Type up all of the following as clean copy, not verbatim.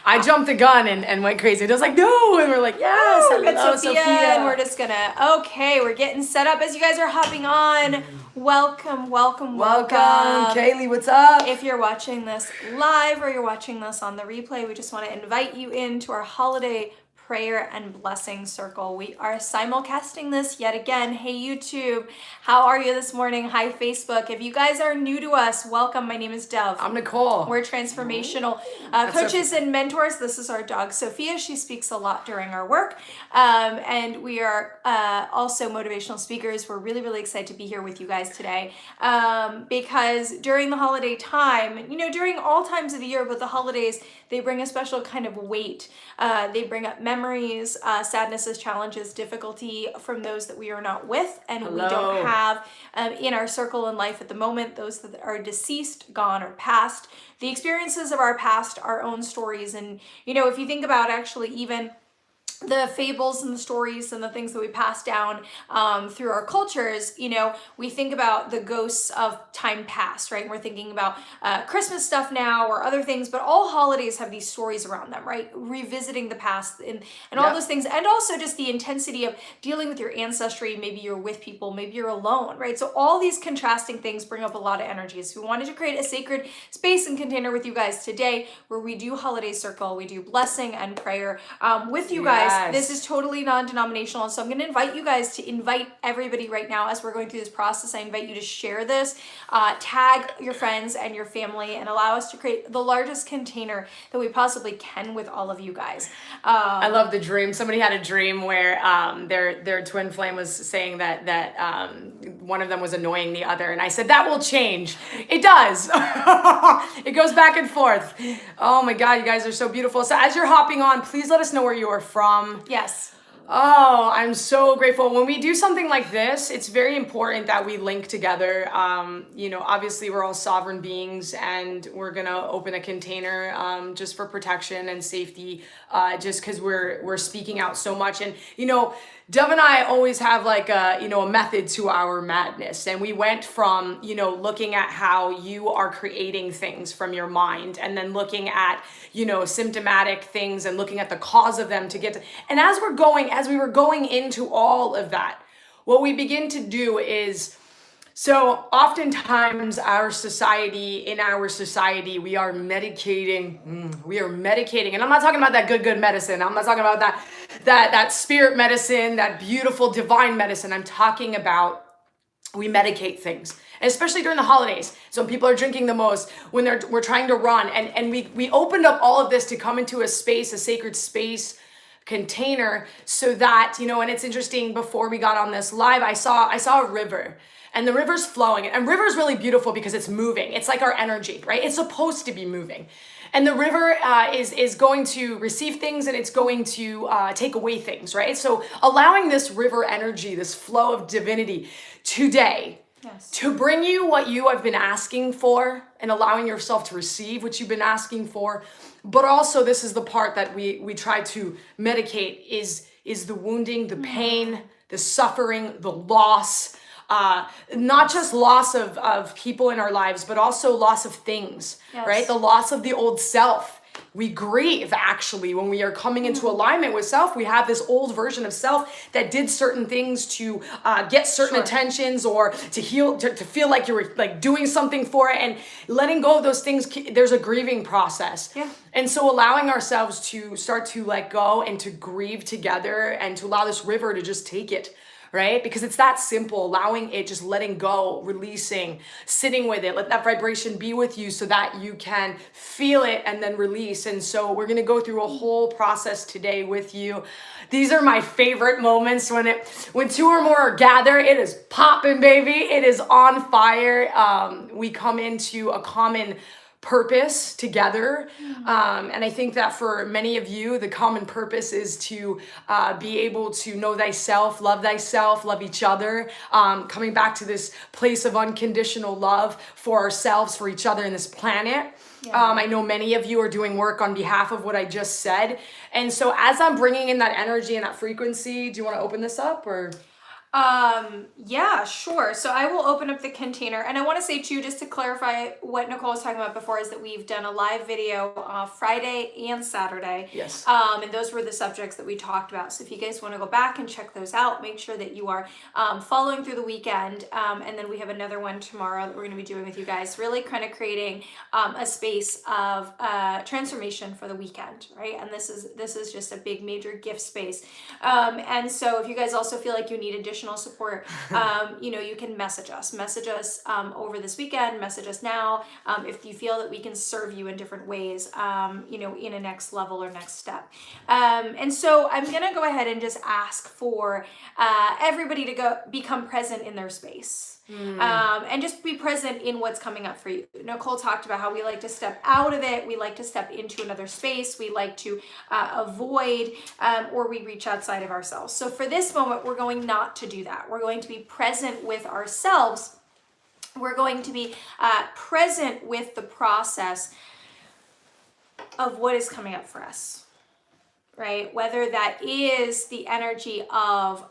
I jumped the gun and went crazy. It was like, no, and we're like, yes, we're good, hello, Sophia, and we're just gonna, okay, we're getting set up as you guys are hopping on. Welcome. Welcome, Kaylee, what's up? If you're watching this live or you're watching this on the replay, we just want to invite you into our holiday prayer and blessing circle. We are simulcasting this yet again. Hey YouTube, how are you this morning? Hi Facebook. If you guys are new to us, welcome. My name is Dove. I'm Nicole. We're transformational coaches and mentors. This is our dog Sophia. She speaks a lot during our work, and we are also motivational speakers. We're really excited to be here with you guys today, because during the holiday time, you know, during all times of the year, but the holidays, they bring a special kind of weight. They bring up memories, sadnesses, challenges, difficulty from those that we are not with and we don't have in our circle in life at the moment, those that are deceased, gone, or past. The experiences of our past, our own stories. And, you know, if you think about actually even the fables and the stories and the things that we pass down through our cultures, you know, we think about the ghosts of time past, right? And we're thinking about Christmas stuff now or other things, but all holidays have these stories around them, right? Revisiting the past and all those things. And also just the intensity of dealing with your ancestry. Maybe you're with people, maybe you're alone, right? So all these contrasting things bring up a lot of energy. So we wanted to create a sacred space and container with you guys today where we do holiday circle, we do blessing and prayer with you guys. This is totally non-denominational, so I'm going to invite you guys to invite everybody right now as we're going through this process. I invite you to share this, tag your friends and your family, and allow us to create the largest container that we possibly can with all of you guys. I love the dream. Somebody had a dream where their twin flame was saying that one of them was annoying the other, and I said that will change. It does. It goes back and forth. Oh my God, you guys are so beautiful. So as you're hopping on, please let us know where you are from. Yes. Oh, I'm so grateful. When we do something like this, it's very important that we link together. You know, obviously we're all sovereign beings and we're gonna open a container just for protection and safety, just because we're speaking out so much. And, you know, Dove and I always have like a method to our madness. And we went from, you know, looking at how you are creating things from your mind and then looking at, you know, symptomatic things and looking at the cause of them to get to, and as we were going into all of that, what we begin to do is, so oftentimes in our society, we are medicating, and I'm not talking about that good medicine. I'm not talking about that spirit medicine, that beautiful divine medicine. I'm talking about we medicate things, and especially during the holidays. So when people are drinking the most, when we're trying to run, and we opened up all of this to come into a space, a sacred space, container, so that, you know, and it's interesting, before we got on this live, I saw a river. And the river's flowing, and river's really beautiful because it's moving. It's like our energy, right? It's supposed to be moving. And the river is going to receive things, and it's going to take away things, right? So allowing this river energy, this flow of divinity today, to bring you what you have been asking for and allowing yourself to receive what you've been asking for. But also, this is the part that we try to medicate is the wounding, the pain, the suffering, the loss. Not just loss of people in our lives, but also loss of things, right? The loss of the old self. We grieve, actually, when we are coming into alignment with self. We have this old version of self that did certain things to get certain attentions, or to heal, to feel like you were like doing something for it, and letting go of those things. There's a grieving process. And so allowing ourselves to start to let go and to grieve together, and to allow this river to just take it. Right? Because it's that simple, allowing it, just letting go, releasing, sitting with it, let that vibration be with you so that you can feel it and then release. And so we're going to go through a whole process today with you. These are my favorite moments when two or more are gathered. It is popping, baby. It is on fire. We come into a common purpose together. And I think that for many of you, the common purpose is to be able to know thyself, love each other, coming back to this place of unconditional love for ourselves, for each other, and this planet. I know many of you are doing work on behalf of what I just said. And so as I'm bringing in that energy and that frequency, do you want to open this up, or? Yeah, sure. So I will open up the container, and I want to say too, just to clarify what Nicole was talking about before, is that we've done a live video Friday and Saturday. Yes. And those were the subjects that we talked about. So if you guys want to go back and check those out, make sure that you are following through the weekend. And then we have another one tomorrow that we're going to be doing with you guys, really kind of creating a space of transformation for the weekend, right? And this is just a big major gift space. And so if you guys also feel like you need additional support, you can message us over this weekend, message us now, if you feel that we can serve you in different ways, in a next level or next step. And so I'm gonna go ahead and just ask for everybody to become present in their space. And just be present in what's coming up for you. Nicole talked about how we like to step out of it, we like to step into another space, we like to avoid, or we reach outside of ourselves. So for this moment, we're going not to do that. We're going to be present with ourselves. We're going to be present with the process of what is coming up for us, right? Whether that is the energy of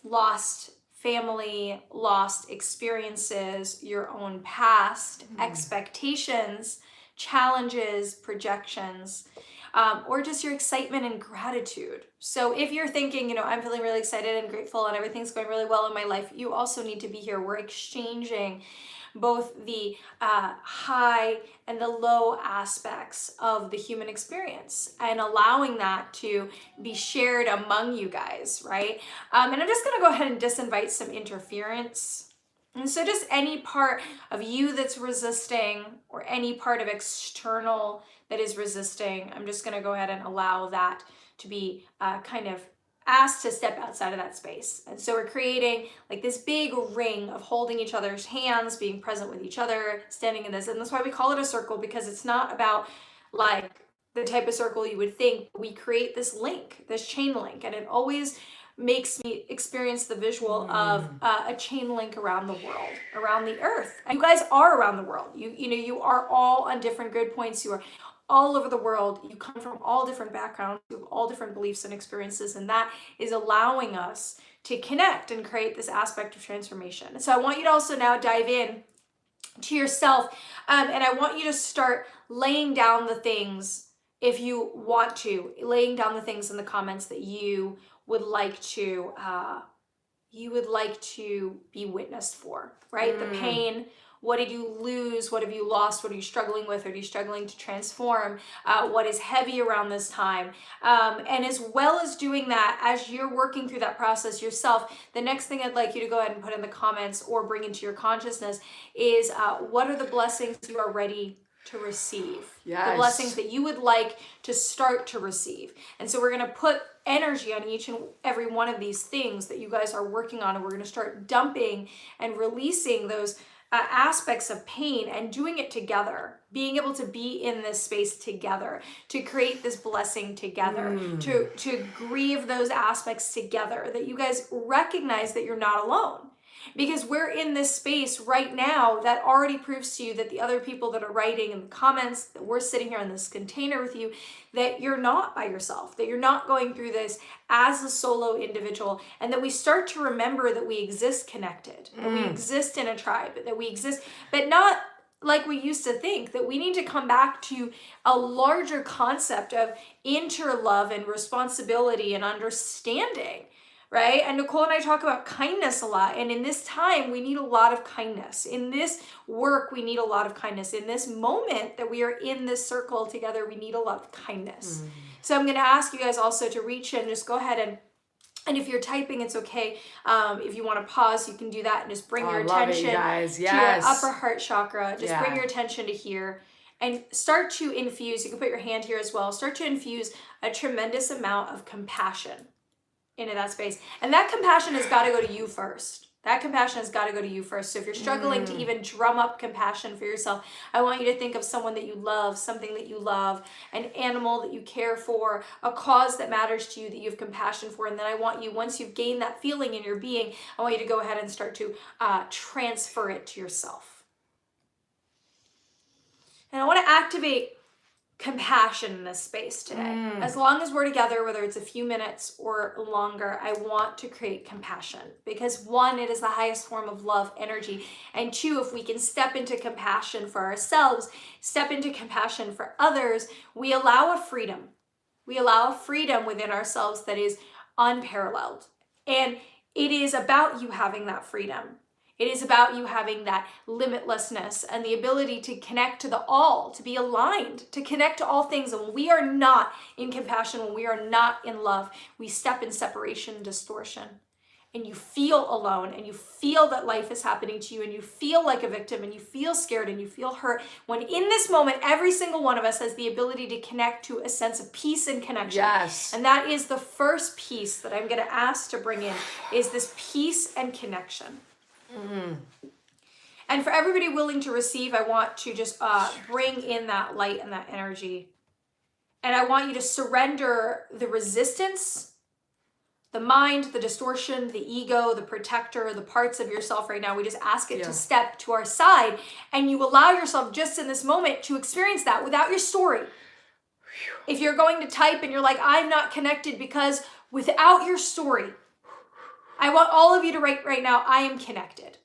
lost family, lost experiences, your own past, expectations, challenges, projections, or just your excitement and gratitude. So if you're thinking, I'm feeling really excited and grateful and everything's going really well in my life, you also need to be here. We're exchanging both the high and the low aspects of the human experience and allowing that to be shared among you guys, right? And I'm just gonna go ahead and disinvite some interference. And so just any part of you that's resisting or any part of external that is resisting, I'm just gonna go ahead and allow that to be kind of asked to step outside of that space. And so we're creating like this big ring of holding each other's hands, being present with each other, standing in this. And that's why we call it a circle, because it's not about like the type of circle you would think. We create this link, this chain link, and it always makes me experience the visual of a chain link around the world, around the earth. And you guys are around the world. You are all on different grid points. You are all over the world. You come from all different backgrounds, you have all different beliefs and experiences, and that is allowing us to connect and create this aspect of transformation. So I want you to also now dive in to yourself, and I want you to start laying down the things, if you want to, laying down the things in the comments that you would like to be witnessed for, right? The pain. What did you lose? What have you lost? What are you struggling with? Are you struggling to transform? What is heavy around this time? And as well as doing that, as you're working through that process yourself, the next thing I'd like you to go ahead and put in the comments or bring into your consciousness is what are the blessings you are ready to receive? Yes. The blessings that you would like to start to receive. And so we're going to put energy on each and every one of these things that you guys are working on, and we're going to start dumping and releasing those aspects of pain and doing it together, being able to be in this space together, to create this blessing together, to grieve those aspects together, that you guys recognize that you're not alone. Because we're in this space right now that already proves to you that the other people that are writing in the comments, that we're sitting here in this container with you, that you're not by yourself, that you're not going through this as a solo individual, and that we start to remember that we exist connected, that we exist in a tribe, that we exist, but not like we used to think, that we need to come back to a larger concept of interlove and responsibility and understanding. Right? And Nicole and I talk about kindness a lot. And in this time, we need a lot of kindness. In this work, we need a lot of kindness. In this moment that we are in this circle together, we need a lot of kindness. So I'm going to ask you guys also to reach in, just go ahead and if you're typing, it's okay. If you want to pause, you can do that and just bring your attention to your upper heart chakra. Just bring your attention to here and start to infuse. You can put your hand here as well. Start to infuse a tremendous amount of compassion into that space. And that compassion has got to go to you first. That compassion has got to go to you first. So if you're struggling to even drum up compassion for yourself, I want you to think of someone that you love, something that you love, an animal that you care for, a cause that matters to you that you have compassion for. And then I want you, once you've gained that feeling in your being, I want you to go ahead and start to transfer it to yourself. And I want to activate compassion in this space today. As long as we're together, whether it's a few minutes or longer, I want to create compassion because one, it is the highest form of love energy. And two, if we can step into compassion for ourselves, step into compassion for others, we allow a freedom. We allow a freedom within ourselves that is unparalleled. And it is about you having that freedom. It is about you having that limitlessness and the ability to connect to the all, to be aligned, to connect to all things. And when we are not in compassion, when we are not in love, we step in separation and distortion. And you feel alone and you feel that life is happening to you and you feel like a victim and you feel scared and you feel hurt. When in this moment, every single one of us has the ability to connect to a sense of peace and connection. Yes. And that is the first piece that I'm going to ask to bring in is this peace and connection. And for everybody willing to receive, I want to just bring in that light and that energy. And I want you to surrender the resistance, the mind, the distortion, the ego, the protector, the parts of yourself right now. We just ask it to step to our side. And you allow yourself just in this moment to experience that without your story. If you're going to type and you're like, I'm not connected because without your story, I want all of you to write right now, I am connected.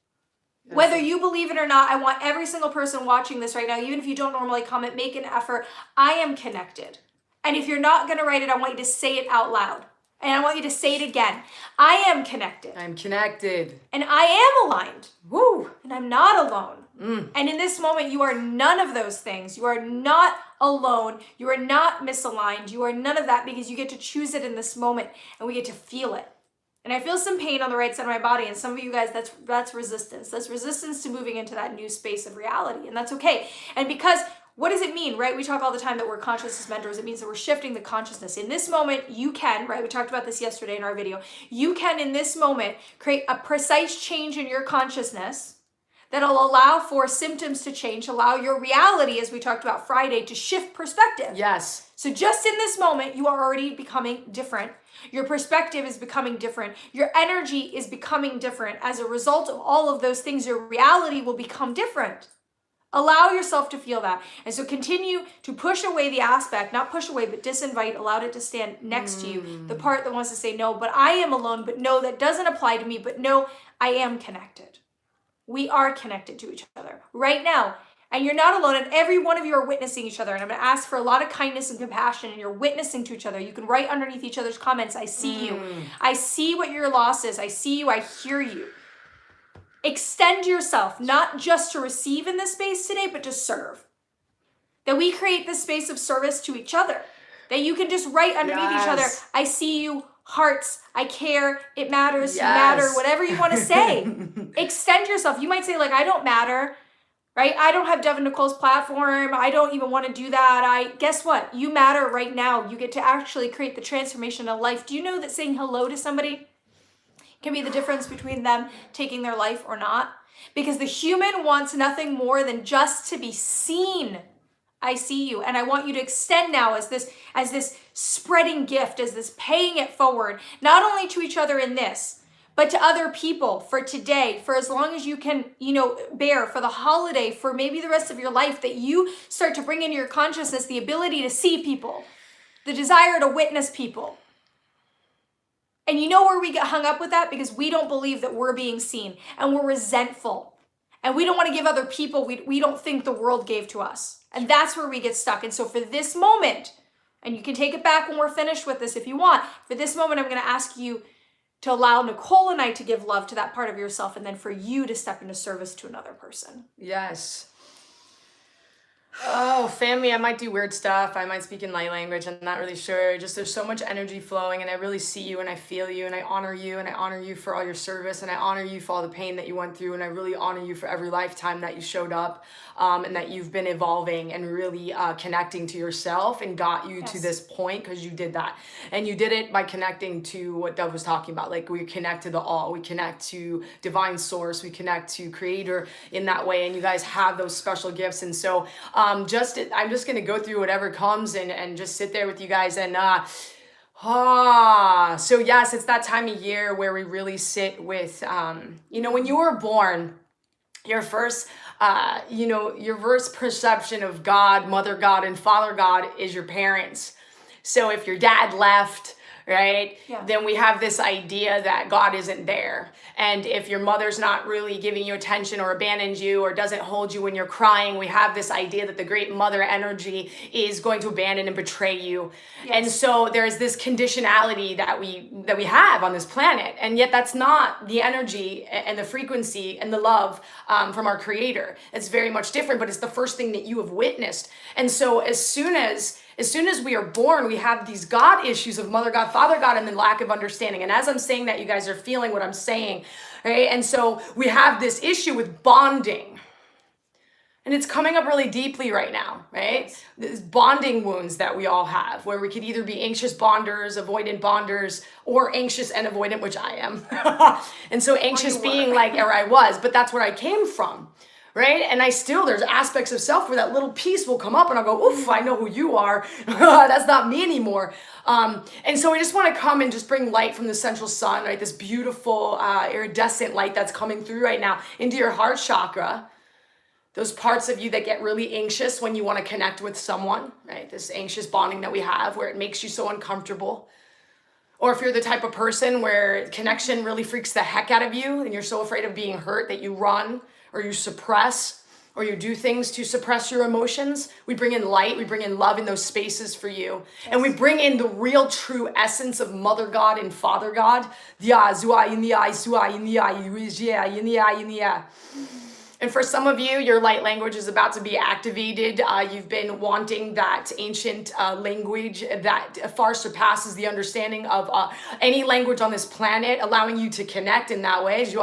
Yes. Whether you believe it or not, I want every single person watching this right now, even if you don't normally comment, make an effort. I am connected. And if you're not going to write it, I want you to say it out loud. And I want you to say it again. I am connected. I'm connected. And I am aligned. Woo! And I'm not alone. And in this moment, you are none of those things. You are not alone. You are not misaligned. You are none of that because you get to choose it in this moment and we get to feel it. And I feel some pain on the right side of my body. And some of you guys, that's resistance. That's resistance to moving into that new space of reality. And that's okay. And because what does it mean, right? We talk all the time that we're consciousness mentors. It means that we're shifting the consciousness. In this moment, you can, right? We talked about this yesterday in our video. You can, in this moment, create a precise change in your consciousness that'll allow for symptoms to change, allow your reality, as we talked about Friday, to shift perspective. Yes. So just in this moment, you are already becoming different. Your perspective is becoming different. Your energy is becoming different. As a result of all of those things, your reality will become different. Allow yourself to feel that. And so continue to push away the aspect, not push away, but disinvite, allow it to stand next to you. The part that wants to say, no, but I am alone, but no, that doesn't apply to me, but no, I am connected. We are connected to each other right now. And you're not alone, and every one of you are witnessing each other. And I'm going to ask for a lot of kindness and compassion, and you're witnessing to each other. You can write underneath each other's comments, I see you. I see what your loss is. I see you. I hear you. Extend yourself, not just to receive in this space today, but to serve. That we create this space of service to each other. That you can just write underneath each other, I see you, hearts, I care, it matters, you matter, whatever you want to say. Extend yourself. You might say, like, I don't matter, right? I don't have Devin Nicole's platform. I don't even want to do that. Guess what? You matter right now. You get to actually create the transformation of life. Do you know that saying hello to somebody can be the difference between them taking their life or not? Because the human wants nothing more than just to be seen. I see you. And I want you to extend now as this spreading gift, as this paying it forward, not only to each other in this, but to other people for today, for as long as you can, bear, for the holiday, for maybe the rest of your life, that you start to bring into your consciousness the ability to see people, the desire to witness people. And you know where we get hung up with that? Because we don't believe that we're being seen, and we're resentful. And we don't want to give other people we don't think the world gave to us. And that's where we get stuck. And so for this moment, and you can take it back when we're finished with this if you want, for this moment, I'm going to ask you to allow Nicole and I to give love to that part of yourself, and then for you to step into service to another person. Yes. Oh, family, I might do weird stuff. I might speak in light language. I'm not really sure. Just there's so much energy flowing, and I really see you and I feel you, and I honor you, and I honor you for all your service, and I honor you for all the pain that you went through, and I really honor you for every lifetime that you showed up, and that you've been evolving and really connecting to yourself and got you to this point, because you did that. And you did it by connecting to what Dove was talking about. Like, we connect to the all. We connect to divine source. We connect to creator in that way, and you guys have those special gifts. And so I'm just going to go through whatever comes and just sit there with you guys. And so yes, it's that time of year where we really sit with, when you were born, your first your first perception of God, Mother God, and Father God is your parents. So if your dad left, right, then we have this idea that God isn't there. And if your mother's not really giving you attention or abandons you or doesn't hold you when you're crying, we have this idea that the great mother energy is going to abandon and betray you. And so there's this conditionality that we have on this planet. And yet that's not the energy and the frequency and the love from our creator. It's very much different, but it's the first thing that you have witnessed. And so as soon as we are born, we have these God issues of Mother God, Father God, and then lack of understanding. And as I'm saying that, you guys are feeling what I'm saying, right? And so we have this issue with bonding. And it's coming up really deeply right now, right? These bonding wounds that we all have, where we could either be anxious bonders, avoidant bonders, or anxious and avoidant, which I am. And so anxious being like, or I was, but that's where I came from. Right? And there's aspects of self where that little piece will come up and I'll go, oof, I know who you are. That's not me anymore. And so I just want to come and just bring light from the central sun, right? This beautiful iridescent light that's coming through right now into your heart chakra. Those parts of you that get really anxious when you want to connect with someone, right? This anxious bonding that we have where it makes you so uncomfortable. Or if you're the type of person where connection really freaks the heck out of you and you're so afraid of being hurt that you run, or you suppress, or you do things to suppress your emotions, we bring in light, we bring in love in those spaces for you. And we bring in the real true essence of Mother God and Father God. And for some of you, your light language is about to be activated. You've been wanting that ancient language that far surpasses the understanding of any language on this planet, allowing you to connect in that way. So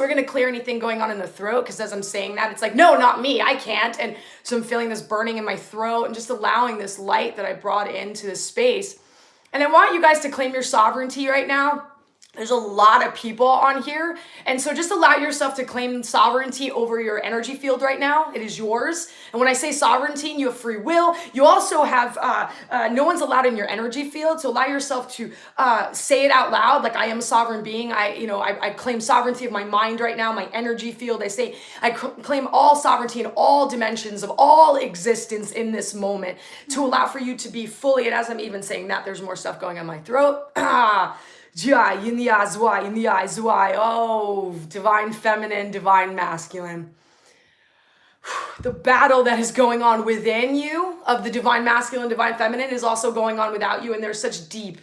we're going to clear anything going on in the throat, because as I'm saying that, it's like, no, not me, I can't. And so I'm feeling this burning in my throat and just allowing this light that I brought into this space. And I want you guys to claim your sovereignty right now. There's a lot of people on here. And so just allow yourself to claim sovereignty over your energy field right now. It is yours. And when I say sovereignty, you have free will. You also have, no one's allowed in your energy field. So allow yourself to say it out loud. Like, I am a sovereign being. I claim sovereignty of my mind right now, my energy field. I claim all sovereignty in all dimensions of all existence in this moment to allow for you to be fully. And as I'm even saying that, there's more stuff going on my throat. Oh, divine feminine, divine masculine. The battle that is going on within you of the divine masculine, divine feminine is also going on without you. And there's such deep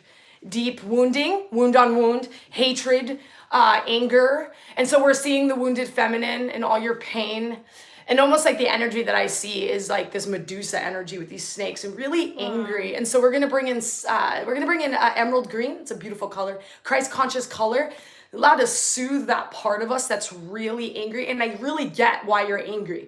wounding, wound on wound, hatred, anger. And so we're seeing the wounded feminine and all your pain. And almost like the energy that I see is like this Medusa energy with these snakes and really angry. And so we're gonna bring in emerald green. It's a beautiful color, Christ conscious color, allowed to soothe that part of us that's really angry. And I really get why you're angry.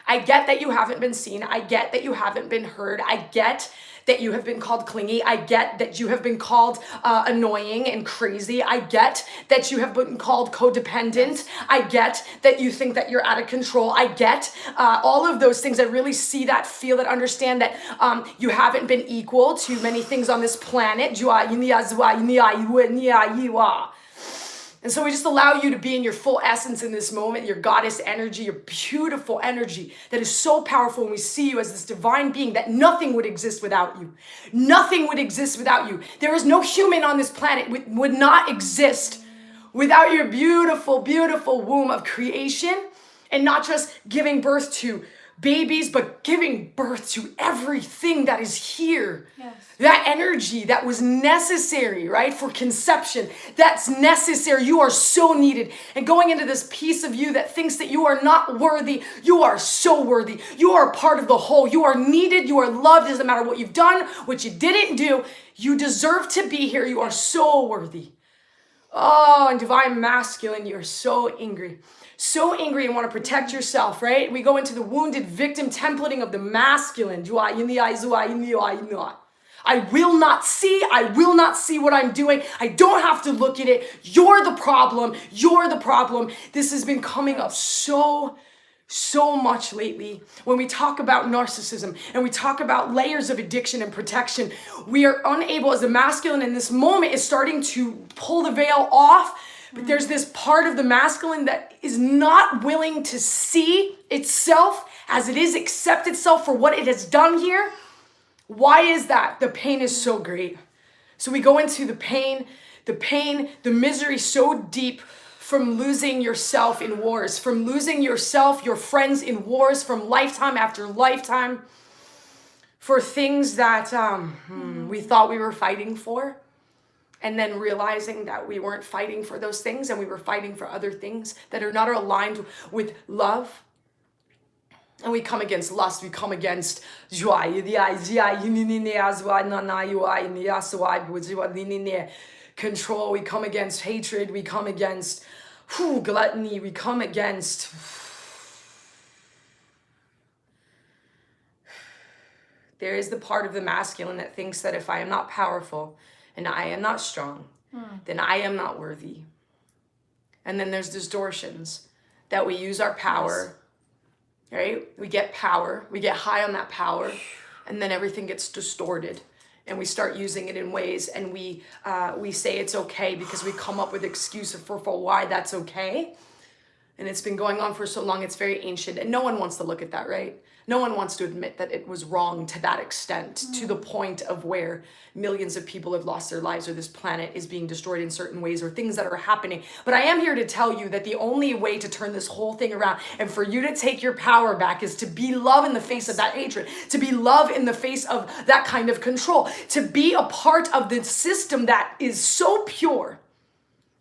I get that you haven't been seen. I get that you haven't been heard. I get that you have been called clingy. I get that you have been called annoying and crazy. I get that you have been called codependent. I get that you think that you're out of control. I get all of those things. I really see that, feel that, understand that you haven't been equal to many things on this planet. And so we just allow you to be in your full essence in this moment, your goddess energy, your beautiful energy that is so powerful. And we see you as this divine being that nothing would exist without you. Nothing would exist without you. There is no human on this planet would not exist without your beautiful, beautiful womb of creation, and not just giving birth to babies, but giving birth to everything that is here. Yes. That energy that was necessary, right, for conception, that's necessary. You are so needed. And going into this piece of you that thinks that you are not worthy, you are so worthy. You are a part of the whole. You are needed. You are loved. It doesn't matter what you've done, what you didn't do. You deserve to be here. You are so worthy. Oh, and divine masculine, you're so angry. So angry and want to protect yourself, right? We go into the wounded victim templating of the masculine. I will not see what I'm doing. I don't have to look at it. You're the problem. This has been coming up so much lately. When we talk about narcissism and we talk about layers of addiction and protection, we are unable, as the masculine in this moment is starting to pull the veil off, But there's this part of the masculine that is not willing to see itself as it is, accept itself for what it has done here. Why is that? The pain is so great. So we go into the pain, the misery so deep from losing yourself in wars, from losing yourself, your friends in wars, from lifetime after lifetime, for things that we thought we were fighting for. And then realizing that we weren't fighting for those things and we were fighting for other things that are not aligned with love. And we come against lust, we come against control, we come against hatred, we come against gluttony, we come against there is the part of the masculine that thinks that if I am not powerful and I am not strong, then I am not worthy. And then there's distortions that we use our power, right? We get power, we get high on that power, and then everything gets distorted. And we start using it in ways, and we say it's okay because we come up with excuses for why that's okay. And it's been going on for so long, it's very ancient. And no one wants to look at that, right? No one wants to admit that it was wrong to that extent, to the point of where millions of people have lost their lives, or this planet is being destroyed in certain ways, or things that are happening. But I am here to tell you that the only way to turn this whole thing around and for you to take your power back is to be love in the face of that hatred, to be love in the face of that kind of control, to be a part of the system that is so pure.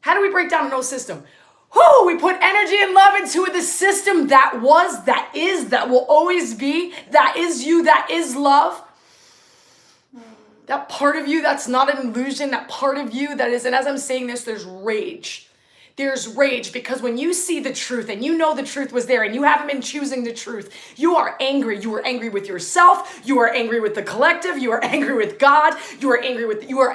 How do we break down an old system? We put energy and love into the system that was, that is, that will always be, that is you, that is love. That part of you that's not an illusion, that part of you that is, and as I'm saying this, there's rage. There's rage because when you see the truth and you know the truth was there and you haven't been choosing the truth, you are angry. You are angry with yourself. You are angry with the collective. You are angry with God. You are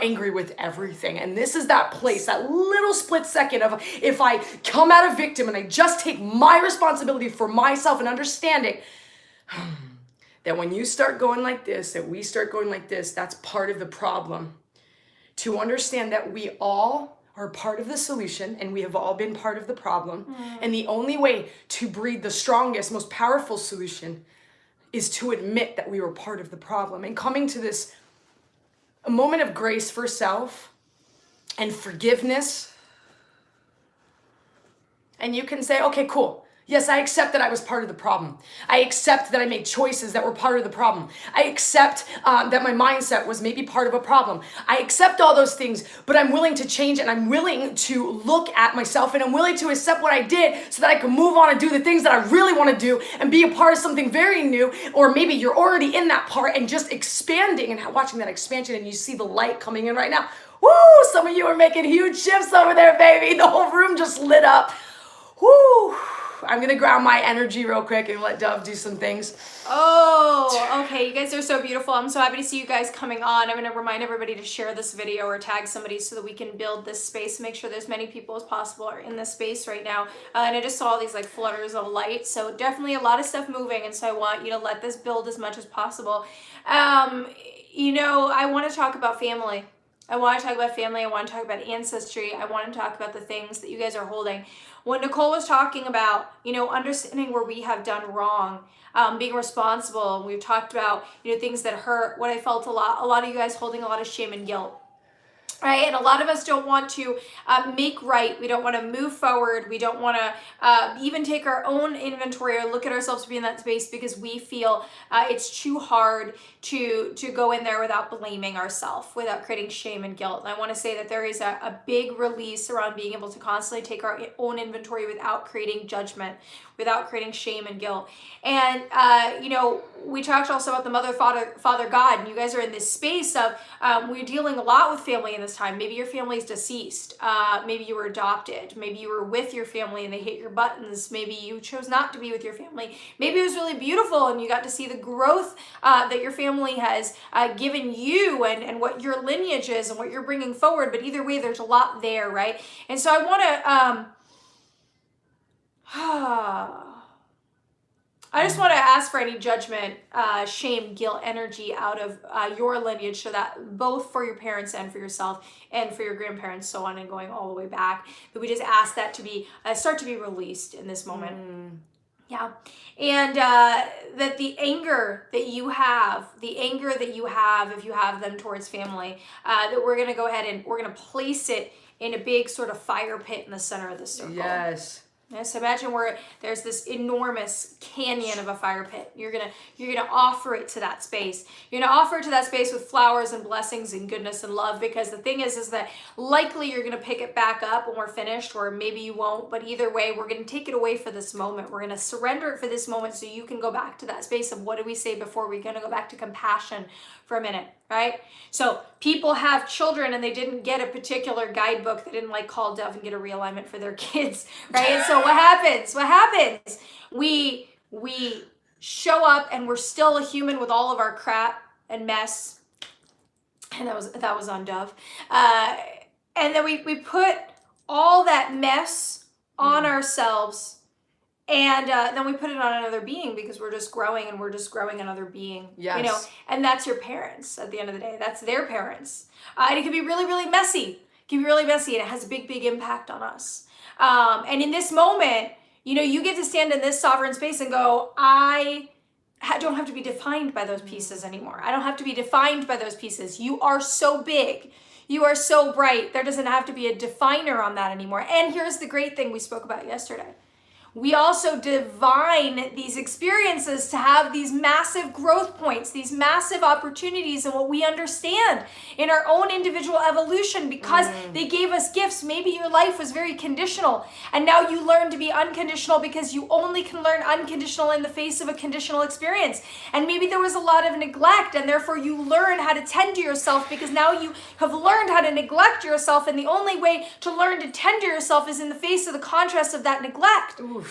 angry with everything. And this is that place, that little split second of if I come out a victim and I just take my responsibility for myself and understanding that when you start going like this, that we start going like this, that's part of the problem. To understand that we all are part of the solution and we have all been part of the problem. And the only way to breed the strongest, most powerful solution is to admit that we were part of the problem. And coming to this a moment of grace for self and forgiveness. And you can say, okay, cool. Yes, I accept that I was part of the problem. I accept that I made choices that were part of the problem. I accept that my mindset was maybe part of a problem. I accept all those things, but I'm willing to change and I'm willing to look at myself and I'm willing to accept what I did so that I can move on and do the things that I really want to do and be a part of something very new. Or maybe you're already in that part and just expanding and watching that expansion and you see the light coming in right now. Woo! Some of you are making huge shifts over there, baby. The whole room just lit up. Woo! I'm going to ground my energy real quick and let Dove do some things. Oh, okay. You guys are so beautiful. I'm so happy to see you guys coming on. I'm going to remind everybody to share this video or tag somebody so that we can build this space, make sure there's many people as possible are in this space right now. And I just saw these like flutters of light. So definitely a lot of stuff moving. And so I want you to let this build as much as possible. You know, I want to talk about family. I want to talk about family. I want to talk about ancestry. I want to talk about the things that you guys are holding. When Nicole was talking about, you know, understanding where we have done wrong, being responsible, we've talked about, you know, things that hurt. What I felt a lot of you guys holding a lot of shame and guilt. Right? And a lot of us don't want to make right. We don't want to move forward. We don't want to even take our own inventory or look at ourselves to be in that space because we feel it's too hard to go in there without blaming ourselves, without creating shame and guilt. And I want to say that there is a big release around being able to constantly take our own inventory without creating judgment, without creating shame and guilt. And, you know, we talked also about the mother, father, God, and you guys are in this space of we're dealing a lot with family in this time. Maybe your family's deceased. Maybe you were adopted. Maybe you were with your family and they hit your buttons. Maybe you chose not to be with your family. Maybe it was really beautiful and you got to see the growth that your family has given you and what your lineage is and what you're bringing forward. But either way, there's a lot there, right? And so I want to... I just want to ask for any judgment, shame, guilt, energy out of your lineage, so that both for your parents and for yourself and for your grandparents, so on and going all the way back, that we just ask that to be start to be released in this moment. Yeah. And that the anger that you have, if you have them towards family, that we're going to go ahead and we're going to place it in a big sort of fire pit in the center of the circle. Yes. So imagine where there's this enormous canyon of a fire pit. You're gonna offer it to that space. You're gonna offer it to that space with flowers and blessings and goodness and love, because the thing is that likely you're gonna pick it back up when we're finished, or maybe you won't, but either way, we're gonna take it away for this moment. We're gonna surrender it for this moment so you can go back to that space of, what did we say before? We're gonna go back to compassion for a minute, right? So people have children and they didn't get a particular guidebook. They didn't like call Dove and get a realignment for their kids, right? And so what happens? We show up and we're still a human with all of our crap and mess. And that was on Dove. And then we put all that mess on ourselves. And then we put it on another being, because we're just growing and we're just growing another being. Yes. You know, and that's your parents at the end of the day. That's their parents. And it can be really, really messy. It can be really messy, and it has a big, big impact on us. And in this moment, you know, you get to stand in this sovereign space and go, I don't have to be defined by those pieces anymore. I don't have to be defined by those pieces. You are so big. You are so bright. There doesn't have to be a definer on that anymore. And here's the great thing we spoke about yesterday. We also divine these experiences to have these massive growth points, these massive opportunities in what we understand in our own individual evolution, because they gave us gifts. Maybe your life was very conditional, and now you learn to be unconditional because you only can learn unconditional in the face of a conditional experience. And maybe there was a lot of neglect, and therefore you learn how to tend to yourself, because now you have learned how to neglect yourself, and the only way to learn to tend to yourself is in the face of the contrast of that neglect. Oof.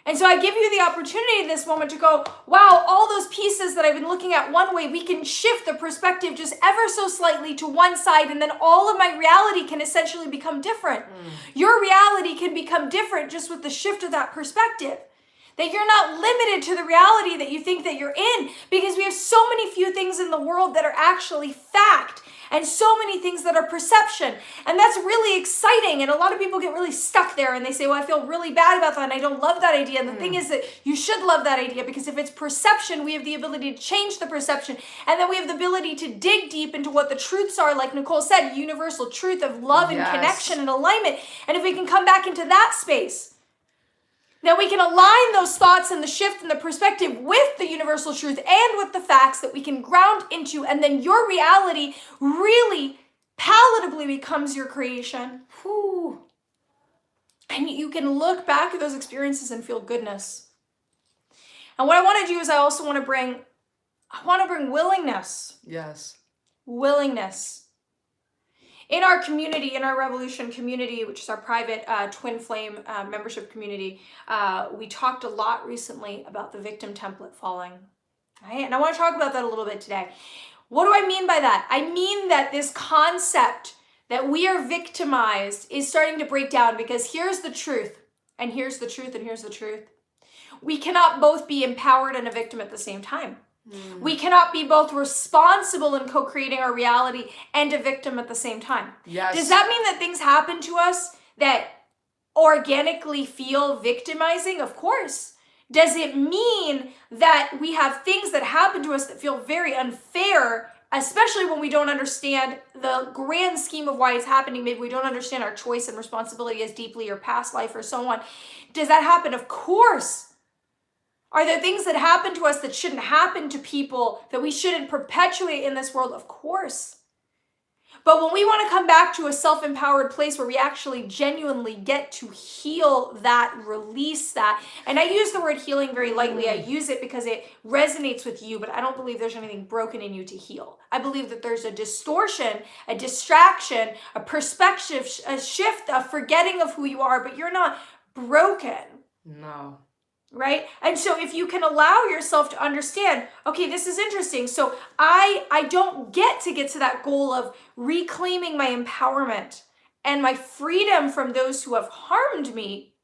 And so I give you the opportunity in this moment to go, wow, all those pieces that I've been looking at one way, we can shift the perspective just ever so slightly to one side, and then all of my reality can essentially become different. Your reality can become different just with the shift of that perspective. That you're not limited to the reality that you think that you're in, because we have so many few things in the world that are actually fact, and so many things that are perception. And that's really exciting. And a lot of people get really stuck there and they say, well, I feel really bad about that and I don't love that idea. And the thing is that you should love that idea, because if it's perception, we have the ability to change the perception. And then we have the ability to dig deep into what the truths are, like Nicole said, universal truth of love and connection and alignment. And if we can come back into that space, then we can align those thoughts and the shift and the perspective with the universal truth and with the facts that we can ground into, and then your reality really palatably becomes your creation. Whew. And you can look back at those experiences and feel goodness. And what I want to do is I want to bring willingness. Yes. Willingness. In our community, in our Revolution community, which is our private Twin Flame membership community, we talked a lot recently about the victim template falling. Right? And I want to talk about that a little bit today. What do I mean by that? I mean that this concept that we are victimized is starting to break down, because here's the truth, and here's the truth, and here's the truth. We cannot both be empowered and a victim at the same time. We cannot be both responsible in co-creating our reality and a victim at the same time. Yes. Does that mean that things happen to us that organically feel victimizing? Of course. Does it mean that we have things that happen to us that feel very unfair, especially when we don't understand the grand scheme of why it's happening? Maybe we don't understand our choice and responsibility as deeply, or past life, or so on. Does that happen? Of course. Are there things that happen to us that shouldn't happen to people, that we shouldn't perpetuate in this world? Of course. But when we want to come back to a self-empowered place where we actually genuinely get to heal that, release that, and I use the word healing very lightly. I use it because it resonates with you, but I don't believe there's anything broken in you to heal. I believe that there's a distortion, a distraction, a perspective, a shift, a forgetting of who you are, but you're not broken. No. Right? And so if you can allow yourself to understand, okay, this is interesting. So I don't get to that goal of reclaiming my empowerment and my freedom from those who have harmed me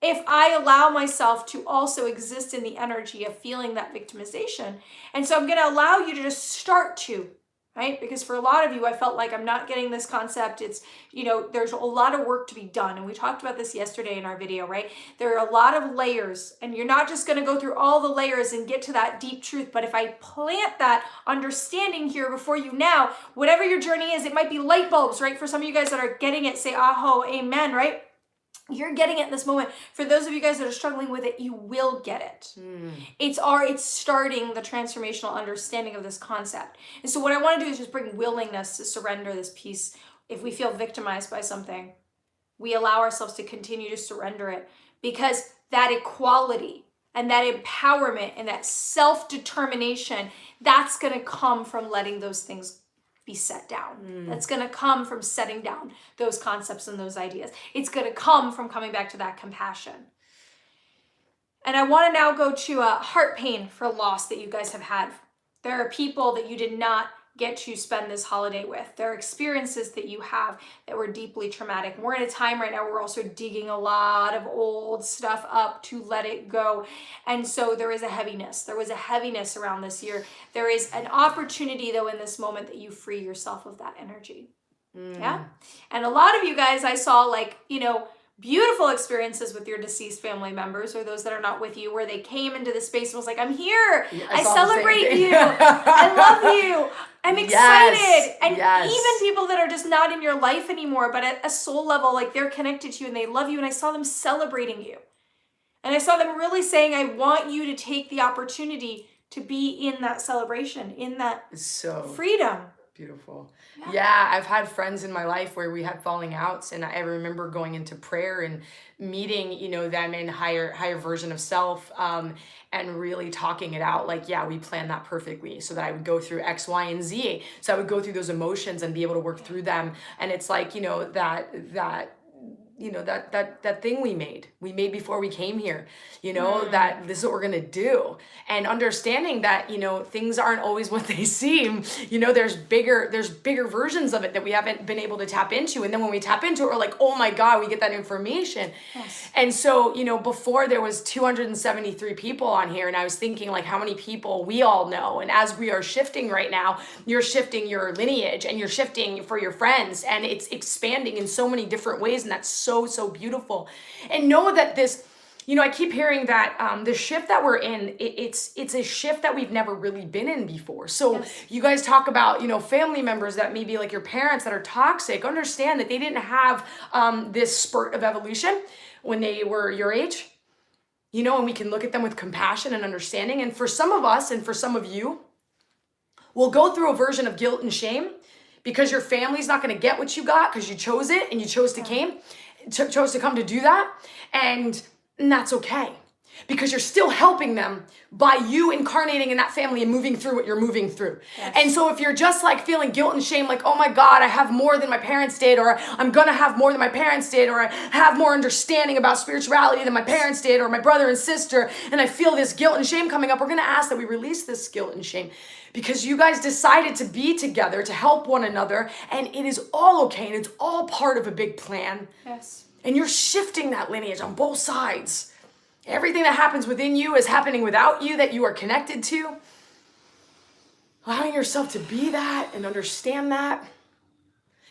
if I allow myself to also exist in the energy of feeling that victimization. And so I'm going to allow you to just start to, right? Because for a lot of you, I felt like I'm not getting this concept. It's, there's a lot of work to be done. And we talked about this yesterday in our video, right? There are a lot of layers, and you're not just going to go through all the layers and get to that deep truth. But if I plant that understanding here before you now, whatever your journey is, it might be light bulbs, right? For some of you guys that are getting it, say, aho, amen, right? You're getting it in this moment. For those of you guys that are struggling with it, you will get it. It's starting the transformational understanding of this concept. And so what I want to do is just bring willingness to surrender this piece. If we feel victimized by something, we allow ourselves to continue to surrender it, because that equality and that empowerment and that self-determination, that's going to come from letting those things be set down. That's going to come from setting down those concepts and those ideas. It's going to come from coming back to that compassion. And I want to now go to heart pain for loss that you guys have had. There are people that you did not get to spend this holiday with. There are experiences that you have that were deeply traumatic. We're in a time right now where we're also digging a lot of old stuff up to let it go. And so there is a heaviness. There was a heaviness around this year. There is an opportunity, though, in this moment that you free yourself of that energy. Yeah. And a lot of you guys, I saw beautiful experiences with your deceased family members, or those that are not with you, where they came into the space and was like, I'm here. I celebrate you. I love you. I'm excited. And even people that are just not in your life anymore, but at a soul level, like they're connected to you and they love you. And I saw them celebrating you. And I saw them really saying, I want you to take the opportunity to be in that celebration, in that freedom. Beautiful. Yeah, I've had friends in my life where we had falling outs, and I remember going into prayer and meeting, them in higher version of self, and really talking it out. Like, yeah, we planned that perfectly so that I would go through X, Y, and Z. So I would go through those emotions and be able to work through them. And it's like, that thing we made before we came here, that this is what we're going to do. And understanding that, things aren't always what they seem, there's bigger versions of it that we haven't been able to tap into. And then when we tap into it, we're like, oh my God, we get that information. Yes. And so, before there was 273 people on here, and I was thinking like how many people we all know. And as we are shifting right now, you're shifting your lineage and you're shifting for your friends, and it's expanding in so many different ways. And that's so beautiful. And know that this, I keep hearing that the shift that we're in, it's a shift that we've never really been in before. So you guys talk about, family members that maybe like your parents that are toxic. Understand that they didn't have this spurt of evolution when they were your age, and we can look at them with compassion and understanding. And for some of us and for some of you, we'll go through a version of guilt and shame because your family's not going to get what you got because you chose it and you chose to come to do that. And that's okay, because you're still helping them by you incarnating in that family and moving through what you're moving through. Yes. And so if you're just like feeling guilt and shame, like, oh my God, I have more than my parents did, or I'm gonna have more than my parents did, or I have more understanding about spirituality than my parents did, or my brother and sister, and I feel this guilt and shame coming up, we're gonna ask that we release this guilt and shame, because you guys decided to be together to help one another, and it is all okay, and it's all part of a big plan. Yes. And you're shifting that lineage on both sides. Everything that happens within you is happening without you, that you are connected to. Allowing yourself to be that and understand that.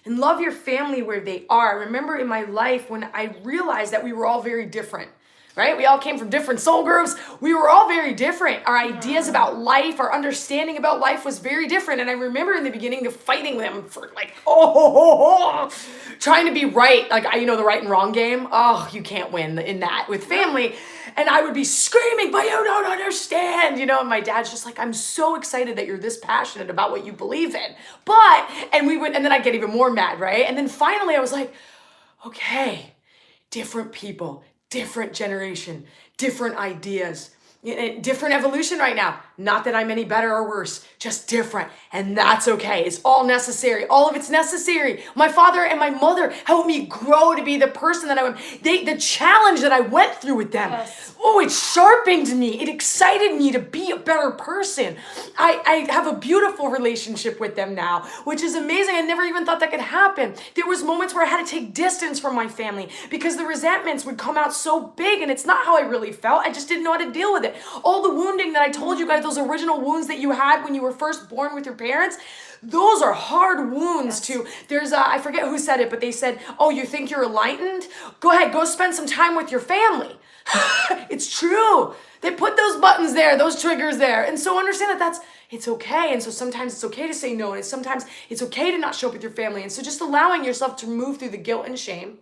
And love your family where they are. I remember in my life when I realized that we were all very different. Right? We all came from different soul groups. We were all very different. Our ideas about life, our understanding about life was very different. And I remember in the beginning of fighting them for like, trying to be right. Like, the right and wrong game. Oh, you can't win in that with family. And I would be screaming, but you don't understand. And my dad's just like, I'm so excited that you're this passionate about what you believe in. And then I'd get even more mad, right? And then finally I was like, okay, different people, different generation, different ideas, different evolution right now. Not that I'm any better or worse, just different. And that's okay. It's all necessary. All of it's necessary. My father and my mother helped me grow to be the person that I am. The challenge that I went through with them. Yes. Oh, it sharpened me. It excited me to be a better person. I have a beautiful relationship with them now, which is amazing. I never even thought that could happen. There was moments where I had to take distance from my family because the resentments would come out so big, and it's not how I really felt. I just didn't know how to deal with it. All the wounding that I told you guys, those original wounds that you had when you were first born with your parents, those are hard wounds too. There's I forget who said it, but they said, oh, you think you're enlightened? Go ahead, go spend some time with your family. It's true. They put those buttons there, those triggers there. And so understand that it's okay. And so sometimes it's okay to say no. And sometimes it's okay to not show up with your family. And so just allowing yourself to move through the guilt and shame.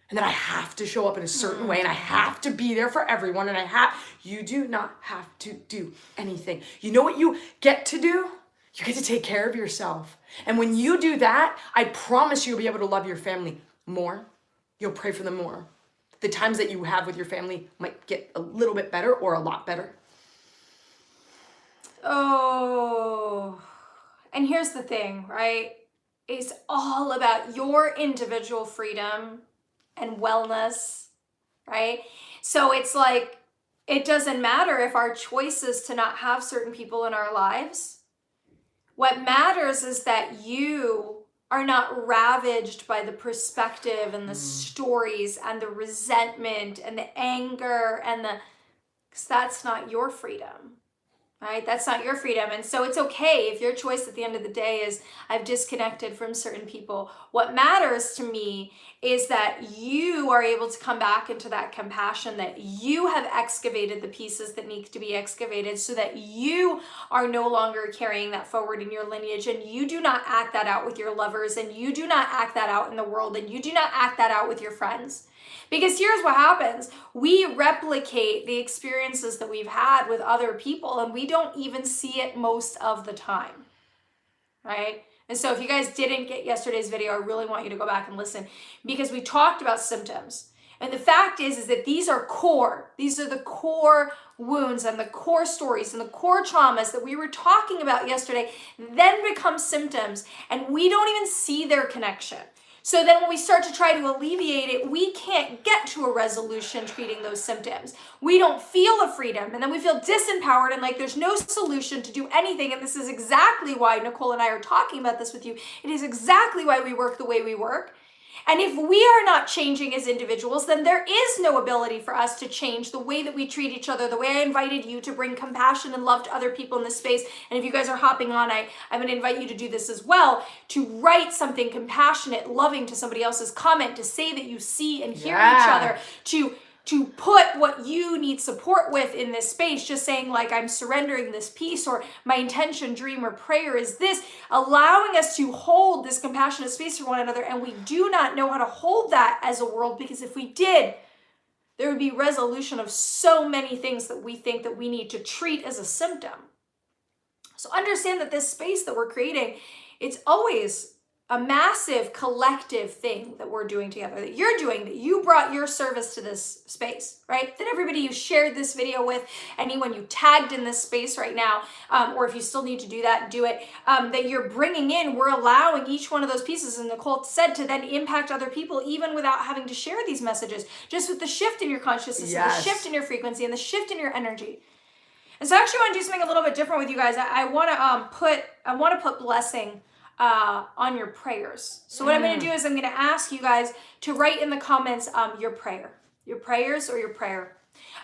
And then I have to show up in a certain way, and I have to be there for everyone, and you do not have to do anything. You know what you get to do? You get to take care of yourself. And when you do that, I promise you'll be able to love your family more. You'll pray for them more. The times that you have with your family might get a little bit better or a lot better. Oh, and here's the thing, right? It's all about your individual freedom and wellness, right? So it's like, it doesn't matter if our choice is to not have certain people in our lives. What matters is that you are not ravaged by the perspective and the stories and the resentment and the anger because that's not your freedom, right? That's not your freedom. And so it's okay if your choice at the end of the day is I've disconnected from certain people. What matters to me is that you are able to come back into that compassion, that you have excavated the pieces that need to be excavated so that you are no longer carrying that forward in your lineage, and you do not act that out with your lovers, and you do not act that out in the world, and you do not act that out with your friends. Because here's what happens. We replicate the experiences that we've had with other people, and we don't even see it most of the time, right? And so if you guys didn't get yesterday's video, I really want you to go back and listen, because we talked about symptoms. And the fact is that these are core. These are the core wounds and the core stories and the core traumas that we were talking about yesterday then become symptoms, and we don't even see their connection. So then when we start to try to alleviate it, we can't get to a resolution treating those symptoms. We don't feel the freedom, and then we feel disempowered and like there's no solution to do anything. And this is exactly why Nicole and I are talking about this with you. It is exactly why we work the way we work. And if we are not changing as individuals, then there is no ability for us to change the way that we treat each other, the way I invited you to bring compassion and love to other people in this space. And if you guys are hopping on, I'm going to invite you to do this as well, to write something compassionate, loving to somebody else's comment, to say that you see and hear each other, to put what you need support with in this space, just saying like, I'm surrendering this piece, or my intention, dream, or prayer is this, allowing us to hold this compassionate space for one another. And we do not know how to hold that as a world, because if we did, there would be resolution of so many things that we think that we need to treat as a symptom. So understand that this space that we're creating, it's always a massive collective thing that we're doing together, that you're doing, that you brought your service to this space, right? That everybody you shared this video with, anyone you tagged in this space right now, or if you still need to do that, do it, that you're bringing in, we're allowing each one of those pieces, and Nicole said, to then impact other people even without having to share these messages, just with the shift in your consciousness, and the shift in your frequency, and the shift in your energy. And so I actually want to do something a little bit different with you guys. I want to put blessing on your prayers. So what I'm going to do is I'm going to ask you guys to write in the comments your prayers or your prayer.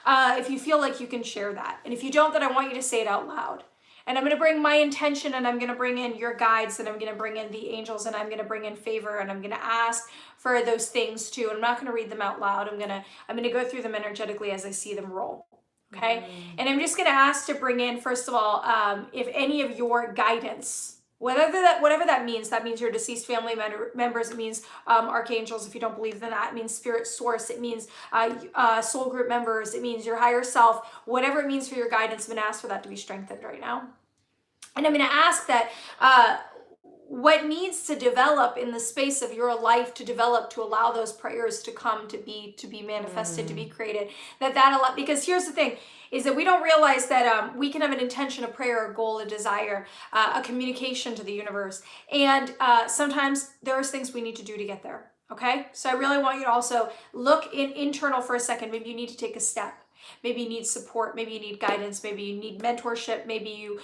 If you feel like you can share that. And if you don't, then I want you to say it out loud. And I'm going to bring my intention, and I'm going to bring in your guides, and I'm going to bring in the angels, and I'm going to bring in favor, and I'm going to ask for those things too. And I'm not going to read them out loud. I'm going to go through them energetically as I see them roll. Okay. And I'm just going to ask to bring in, first of all, if any of your guidance, whatever that means your deceased family members, it means archangels, if you don't believe in that, it means spirit source, it means soul group members, it means your higher self, whatever it means for your guidance, I'm going to ask for that to be strengthened right now. And I'm going to ask that what needs to develop in the space of your life to develop to allow those prayers to come to be manifested, to be created, because here's the thing is that we don't realize that we can have an intention, a prayer, a goal, a desire, a communication to the universe, and sometimes there's things we need to do to get there. Okay, so I really want you to also look internal for a second. Maybe you need to take a step. Maybe you need support. Maybe you need guidance. Maybe you need mentorship. Maybe you,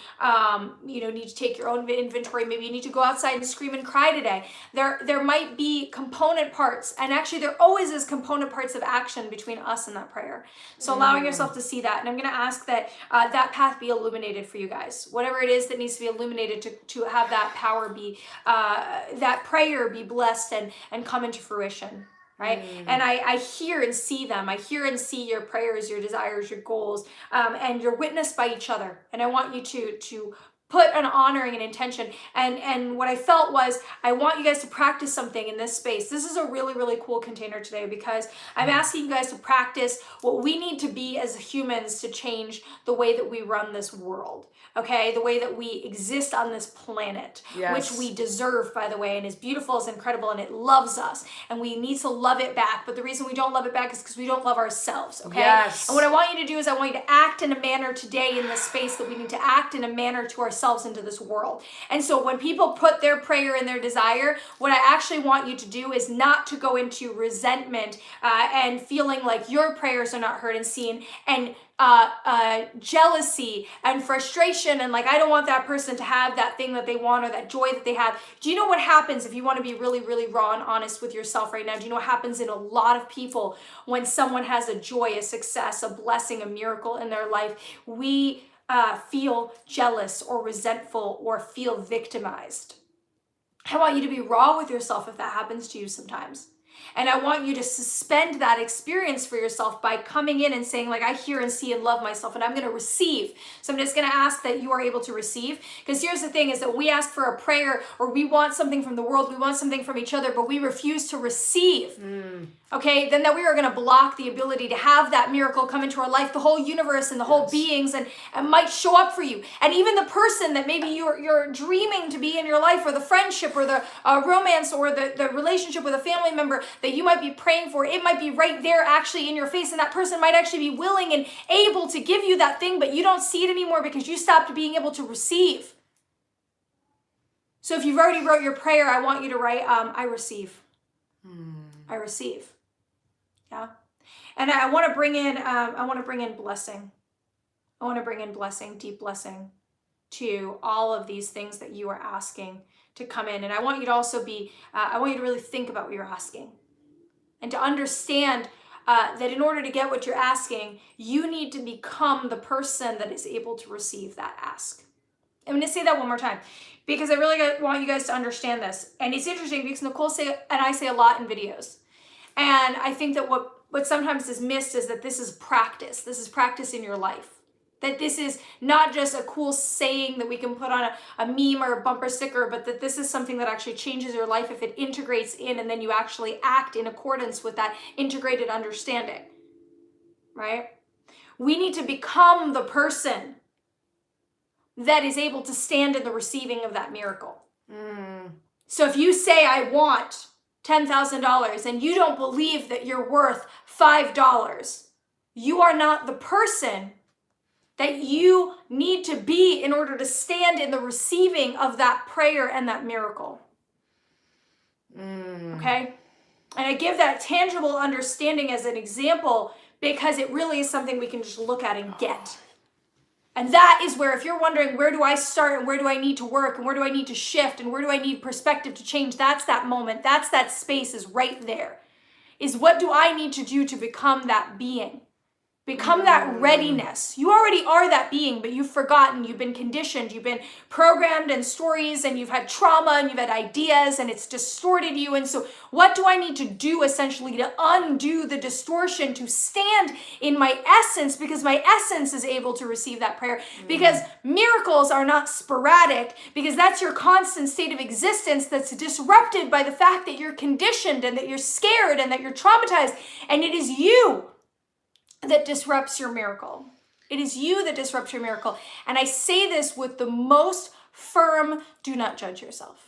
need to take your own inventory. Maybe you need to go outside and scream and cry today. There might be component parts, and actually there always is component parts of action between us and that prayer. So allowing yourself to see that, and I'm going to ask that that path be illuminated for you guys. Whatever it is that needs to be illuminated to have that power be, that prayer be blessed and come into fruition. Right? And I hear and see them. I hear and see your prayers, your desires, your goals, and you're witnessed by each other. And I want you to put an honoring and intention. And what I felt was, I want you guys to practice something in this space. This is a really, really cool container today because I'm asking you guys to practice what we need to be as humans to change the way that we run this world. Okay, the way that we exist on this planet, which we deserve, by the way, and is beautiful, is incredible, and it loves us, and we need to love it back. But the reason we don't love it back is because we don't love ourselves. Okay, and what I want you to do is I want you to act in a manner today in this space that we need to act in a manner to ourselves into this world. And so when people put their prayer and their desire, what I actually want you to do is not to go into resentment and feeling like your prayers are not heard and seen, and jealousy and frustration, and like, I don't want that person to have that thing that they want or that joy that they have. Do you know what happens if you want to be really, really raw and honest with yourself right now? Do you know what happens in a lot of people when someone has a joy, a success, a blessing, a miracle in their life? We feel jealous or resentful or feel victimized. I want you to be raw with yourself if that happens to you sometimes. And I want you to suspend that experience for yourself by coming in and saying, like, I hear and see and love myself, and I'm going to receive. So I'm just going to ask that you are able to receive. Because here's the thing is that we ask for a prayer, or we want something from the world, we want something from each other, but we refuse to receive. Okay, then that we are going to block the ability to have that miracle come into our life, the whole universe and the whole beings, and might show up for you. And even the person that maybe you're dreaming to be in your life, or the friendship, or the romance, or the relationship with a family member that you might be praying for, it might be right there actually in your face, and that person might actually be willing and able to give you that thing, but you don't see it anymore because you stopped being able to receive. So if you've already wrote your prayer, I want you to write, I receive. I receive. Yeah. And I want to bring in, blessing. I want to bring in blessing, deep blessing to all of these things that you are asking to come in. And I want you to also I want you to really think about what you're asking. And to understand that in order to get what you're asking, you need to become the person that is able to receive that ask. I'm going to say that one more time because I really want you guys to understand this. And it's interesting because Nicole and I say a lot in videos. And I think that what sometimes is missed is that this is practice. This is practice in your life. That this is not just a cool saying that we can put on a meme or a bumper sticker, but that this is something that actually changes your life if it integrates in and then you actually act in accordance with that integrated understanding, right? We need to become the person that is able to stand in the receiving of that miracle. So if you say, I want $10,000 and you don't believe that you're worth $5, you are not the person that you need to be in order to stand in the receiving of that prayer and that miracle. Okay? And I give that tangible understanding as an example because it really is something we can just look at and get. And that is where, if you're wondering, where do I start and where do I need to work and where do I need to shift and where do I need perspective to change, that's that moment. That's that space is right there. Is what do I need to do to become that being? Become that readiness. You already are that being, but you've forgotten, you've been conditioned, you've been programmed in stories, and you've had trauma, and you've had ideas, and it's distorted you. And so what do I need to do essentially to undo the distortion, to stand in my essence, because my essence is able to receive that prayer? Because miracles are not sporadic, because that's your constant state of existence that's disrupted by the fact that you're conditioned and that you're scared and that you're traumatized, and it is you that disrupts your miracle. It is you that disrupts your miracle. And I say this with the most firm, do not judge yourself.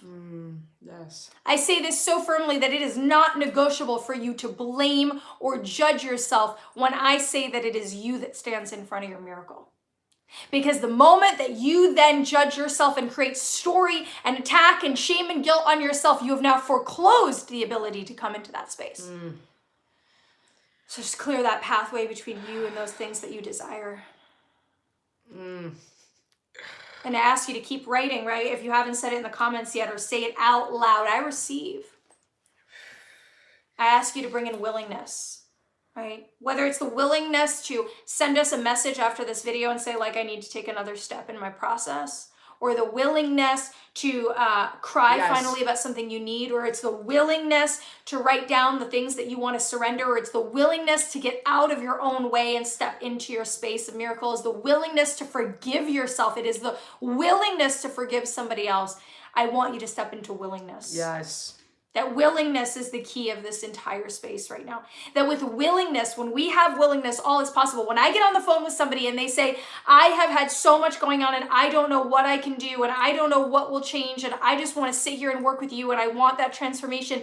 Yes. I say this so firmly that it is not negotiable for you to blame or judge yourself when I say that it is you that stands in front of your miracle. Because the moment that you then judge yourself and create story and attack and shame and guilt on yourself, you have now foreclosed the ability to come into that space. So just clear that pathway between you and those things that you desire. And I ask you to keep writing, right? If you haven't said it in the comments yet, or say it out loud, I receive. I ask you to bring in willingness, right? Whether it's the willingness to send us a message after this video and say, like, I need to take another step in my process, or the willingness to cry finally about something you need, or it's the willingness to write down the things that you want to surrender, or it's the willingness to get out of your own way and step into your space of miracles, the willingness to forgive yourself. It is the willingness to forgive somebody else. I want you to step into willingness. Yes. That willingness is the key of this entire space right now. That with willingness, when we have willingness, all is possible. When I get on the phone with somebody and they say, I have had so much going on and I don't know what I can do and I don't know what will change and I just want to sit here and work with you and I want that transformation,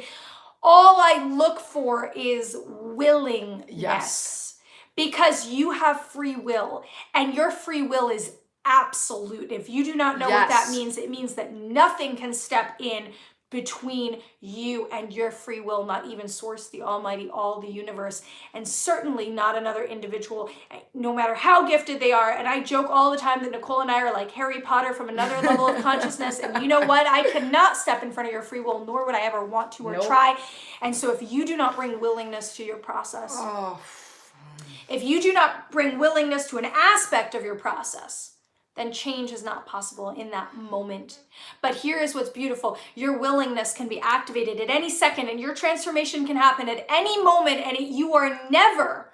all I look for is willingness. Yes. Because you have free will and your free will is absolute. If you do not know what that means, it means that nothing can step in between you and your free will, not even Source, the Almighty, all the universe, and certainly not another individual, no matter how gifted they are. And I joke all the time that Nicole and I are like Harry Potter from another level of consciousness. And you know what? I cannot step in front of your free will, nor would I ever want to or try. And so if you do not bring willingness to your process, if you do not bring willingness to an aspect of your process, then change is not possible in that moment. But here is what's beautiful. Your willingness can be activated at any second, and your transformation can happen at any moment, and you are never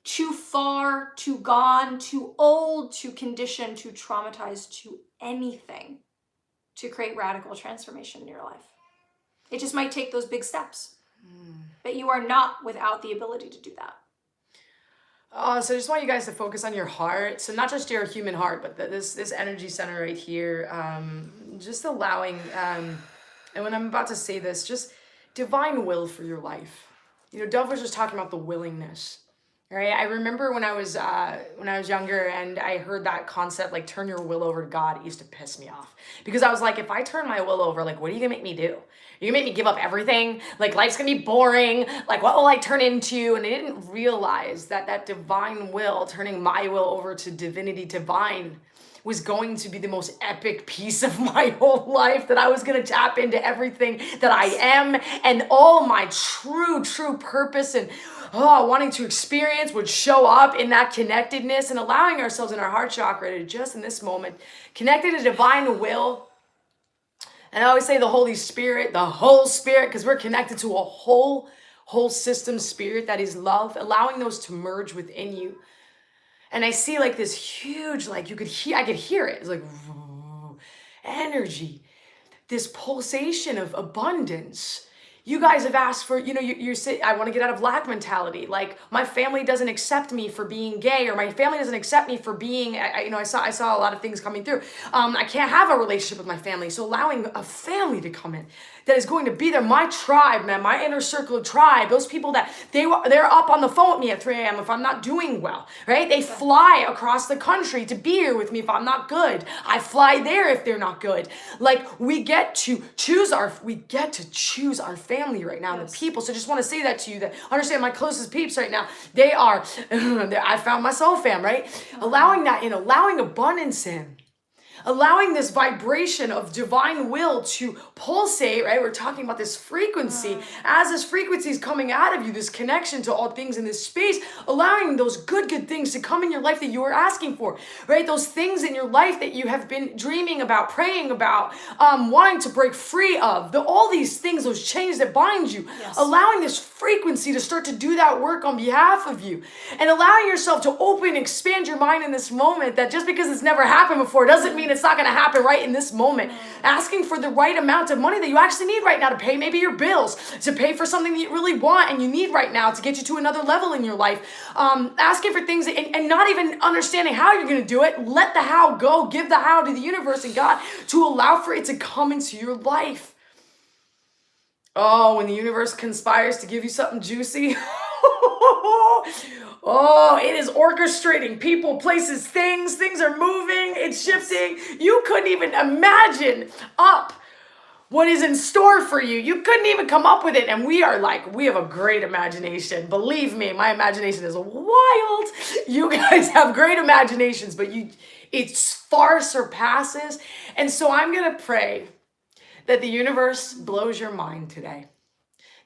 too far, too gone, too old, too conditioned, too traumatized, to anything to create radical transformation in your life. It just might take those big steps, but you are not without the ability to do that. So I just want you guys to focus on your heart. So not just your human heart, but this energy center right here. Just allowing, and when I'm about to say this, just divine will for your life. You know, Dove was just talking about the willingness, right? I remember when I was younger and I heard that concept, like turn your will over to God, it used to piss me off. Because I was like, if I turn my will over, like, what are you gonna make me do? You're gonna make me give up everything? Like, life's gonna be boring. Like, what will I turn into? And I didn't realize that divine will, turning my will over to divinity divine, was going to be the most epic piece of my whole life, that I was gonna tap into everything that I am and all my true purpose and wanting to experience would show up in that connectedness, and allowing ourselves in our heart chakra to just in this moment connect to divine will. And I always say the Holy Spirit, the whole Spirit, because we're connected to a whole system spirit that is love, allowing those to merge within you. And I see like this huge, like I could hear it. It's like energy, this pulsation of abundance. You guys have asked for, you know, you're saying, I want to get out of lack mentality. Like, my family doesn't accept me for being gay, or my family doesn't accept me for being, I saw a lot of things coming through. I can't have a relationship with my family. So allowing a family to come in that is going to be there, my tribe, man, my inner circle of tribe, those people that they're up on the phone with me at 3 a.m. if I'm not doing well, right? They fly across the country to be here with me if I'm not good. I fly there if they're not good. Like, we get to choose our family right now, and the people. So just want to say that to you, that understand my closest peeps right now, they are, I found my soul fam, right? Allowing that in, allowing abundance in. Allowing this vibration of divine will to pulsate, right? We're talking about this frequency. As this frequency is coming out of you, this connection to all things in this space, allowing those good things to come in your life that you are asking for, right? Those things in your life that you have been dreaming about, praying about, wanting to break free of. All these things, those chains that bind you, allowing this frequency to start to do that work on behalf of you. And allowing yourself to open, expand your mind in this moment, that just because it's never happened before doesn't mean mean it's not going to happen right in this moment. Asking for the right amount of money that you actually need right now to pay maybe your bills, to pay for something that you really want and you need right now to get you to another level in your life. Asking for things and not even understanding how you're going to do it. Let the how go. Give the how to the universe and God to allow for it to come into your life. Oh, when the universe conspires to give you something juicy. Oh, it is orchestrating people, places, things. Things are moving. It's shifting. You couldn't even imagine up what is in store for you. You couldn't even come up with it. And we have a great imagination. Believe me, my imagination is wild. You guys have great imaginations, but it far surpasses. And so I'm going to pray that the universe blows your mind today.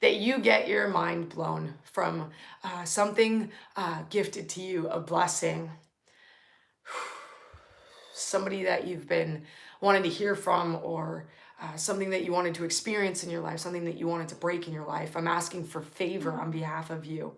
That you get your mind blown from something gifted to you, a blessing. Somebody that you've been wanting to hear from, or something that you wanted to experience in your life, something that you wanted to break in your life. I'm asking for favor on behalf of you,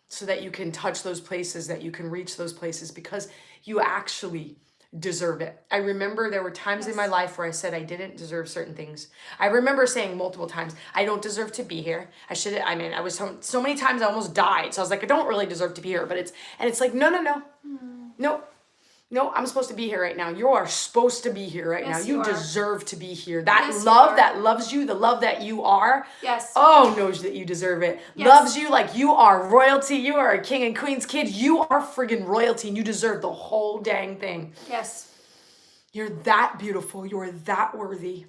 so that you can touch those places, that you can reach those places, because you actually deserve it. I remember there were times in my life where I said I didn't deserve certain things. I remember saying multiple times, I don't deserve to be here. I was so many times I almost died. So I was like, I don't really deserve to be here. But it's like, no, I'm supposed to be here right now. You are supposed to be here right now. You deserve to be here. That love that loves you, the love that you are, knows that you deserve it. Loves you like you are royalty. You are a king and queen's kid. You are friggin' royalty, and you deserve the whole dang thing. Yes. You're that beautiful. You're that worthy.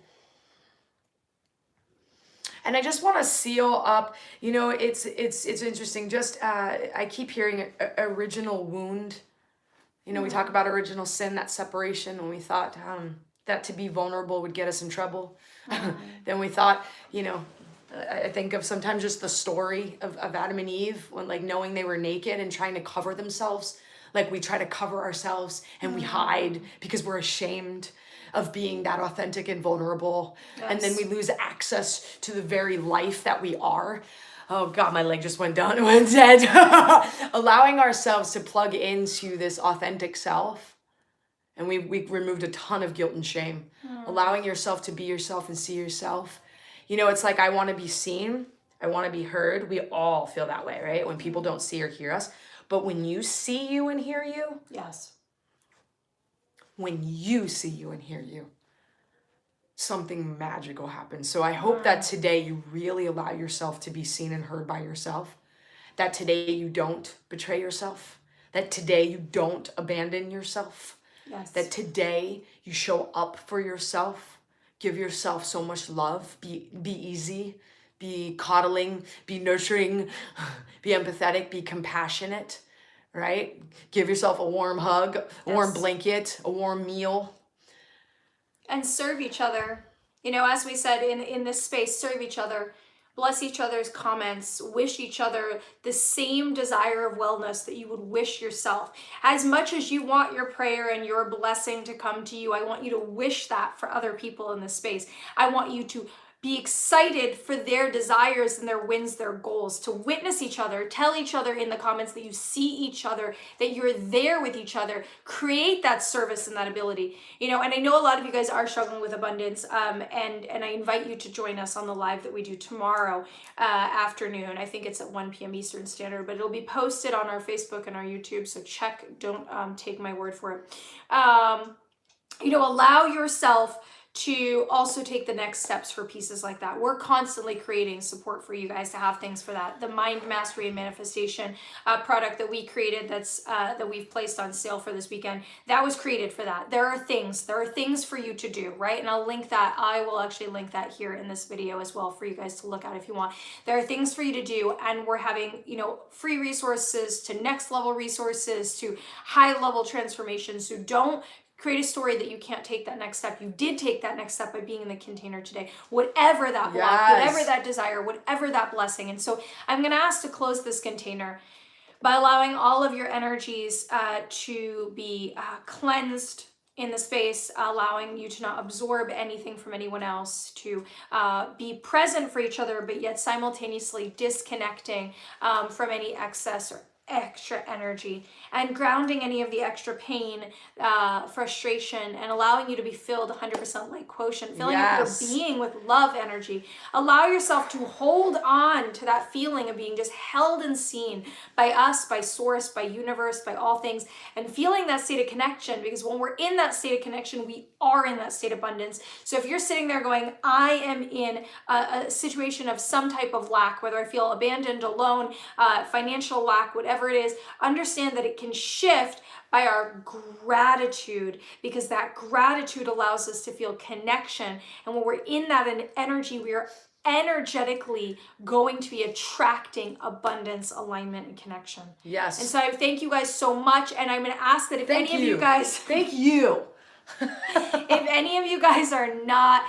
And I just want to seal up, it's interesting. Just, I keep hearing original wound. We talk about original sin, that separation, when we thought that to be vulnerable would get us in trouble. Then we thought, I think of sometimes just the story of Adam and Eve, when knowing they were naked and trying to cover themselves. We try to cover ourselves and we hide because we're ashamed of being that authentic and vulnerable. Yes. And then we lose access to the very life that we are. Oh God, my leg just went down, it went dead. Allowing ourselves to plug into this authentic self. And we removed a ton of guilt and shame. Allowing yourself to be yourself and see yourself. It's like, I want to be seen. I want to be heard. We all feel that way, right? When people don't see or hear us. But when you see you and hear you. Yes. When you see you and hear you, something magical happens. So I hope that today you really allow yourself to be seen and heard by yourself. That today you don't betray yourself. That today you don't abandon yourself. Yes. That today you show up for yourself. Give yourself so much love. Be easy. Be coddling. Be nurturing. Be empathetic. Be compassionate. Right? Give yourself a warm hug, a warm blanket, a warm meal. And serve each other. As we said in this space, serve each other. Bless each other's comments. Wish each other the same desire of wellness that you would wish yourself. As much as you want your prayer and your blessing to come to you, I want you to wish that for other people in this space. I want you to be excited for their desires and their wins, their goals, to witness each other, tell each other in the comments that you see each other, that you're there with each other, create that service and that ability. And I know a lot of you guys are struggling with abundance, and I invite you to join us on the live that we do tomorrow afternoon. I think it's at 1 p.m. Eastern Standard, but it'll be posted on our Facebook and our YouTube, so check, don't take my word for it. Allow yourself to also take the next steps for pieces like that. We're constantly creating support for you guys to have things for that. The Mind Mastery and Manifestation product that we created, that we've placed on sale for this weekend, that was created for that. There are things for you to do, right? And I'll link that. I will actually link that here in this video as well for you guys to look at if you want. There are things for you to do, and we're having, free resources to next level resources to high level transformations. So don't create a story that you can't take that next step. You did take that next step by being in the container today. Whatever that block, whatever that desire, whatever that blessing. And so I'm going to ask to close this container by allowing all of your energies to be cleansed in the space, allowing you to not absorb anything from anyone else, to be present for each other, but yet simultaneously disconnecting from any excess or extra energy, and grounding any of the extra pain, frustration, and allowing you to be filled 100% light quotient, filling up your being with love energy. Allow yourself to hold on to that feeling of being just held and seen by us, by source, by universe, by all things, and feeling that state of connection, because when we're in that state of connection, we are in that state of abundance. So if you're sitting there going, I am in a situation of some type of lack, whether I feel abandoned, alone, financial lack, whatever it is, understand that it can shift by our gratitude, because that gratitude allows us to feel connection. And when we're in that energy, we are energetically going to be attracting abundance, alignment, and connection. Yes. And so I thank you guys so much. And I'm going to ask that if any of you guys... Thank you. If any of you guys are not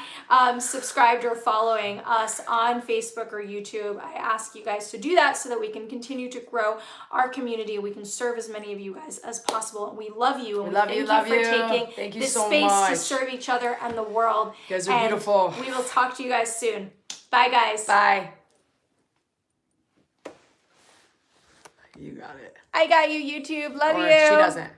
subscribed or following us on Facebook or YouTube, I ask you guys to do that so that we can continue to grow our community. We can serve as many of you guys as possible. And we love you. And we thank you for taking this space to serve each other and the world. You guys are beautiful. We will talk to you guys soon. Bye, guys. Bye. You got it. I got you, YouTube. Love you. She doesn't.